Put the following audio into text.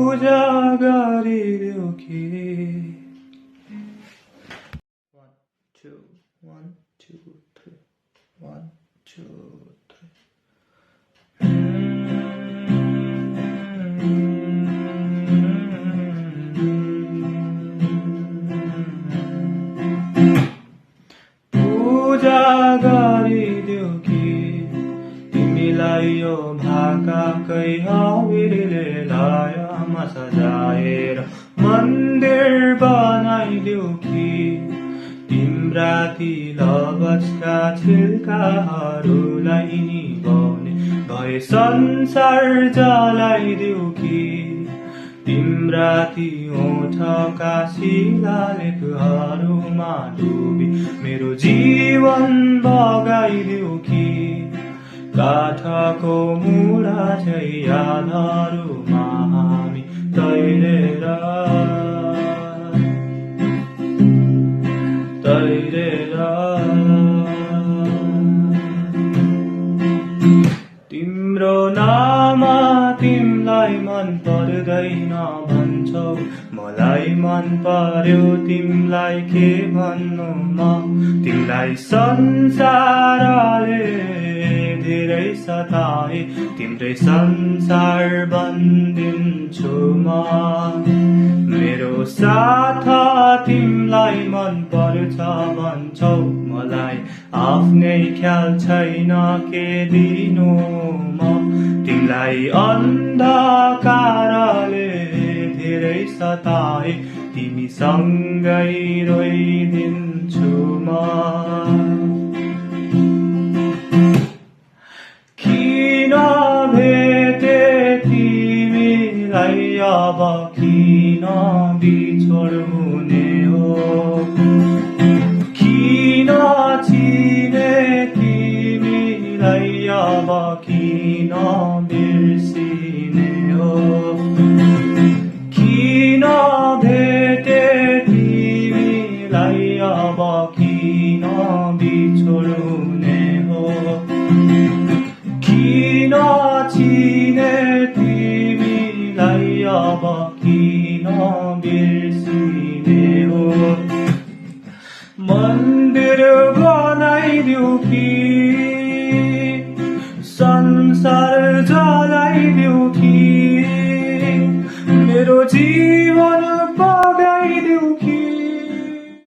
पूजा गरिदेऊ कि 1 2 1 2 3 1 2 3 पूजा गरिदेऊ कि तिमीलाई यो भाकाकै हविरले लयमा सजाएर मन्दिर बनाइदेऊ कि तिम्रा ती लवजका छिल्काहरूलाई निभाउने भए संसार जलाइदेऊ कि तिम्रा ती ओठका शिलालेखहरूमा डुबी मेरो जीवन बगाइदेऊ कि काठको मुढा झै यादहरूमा हामी तैरेर तिम्रो नाम तिमलाई मन पर्दैन भन्छौ मलाई मन पर्यो तिमलाई के भन्नु म तिमलाई संसारले धेरै सताए तिम्रै संसार बन्दिन्छु म मेरो साथ तिमलाई मन पर्छ भन्छौ मलाई आफ्नै ख्याल छैन के दिनु म तिमलाई अन्धकारले धेरै सताए तिमी सँगै रोइदिन्छु म किन भेटे तिमीलाई अब किन बिछोड हुने हो किन चिने तिमीलाई अब किन बिर्सिने हो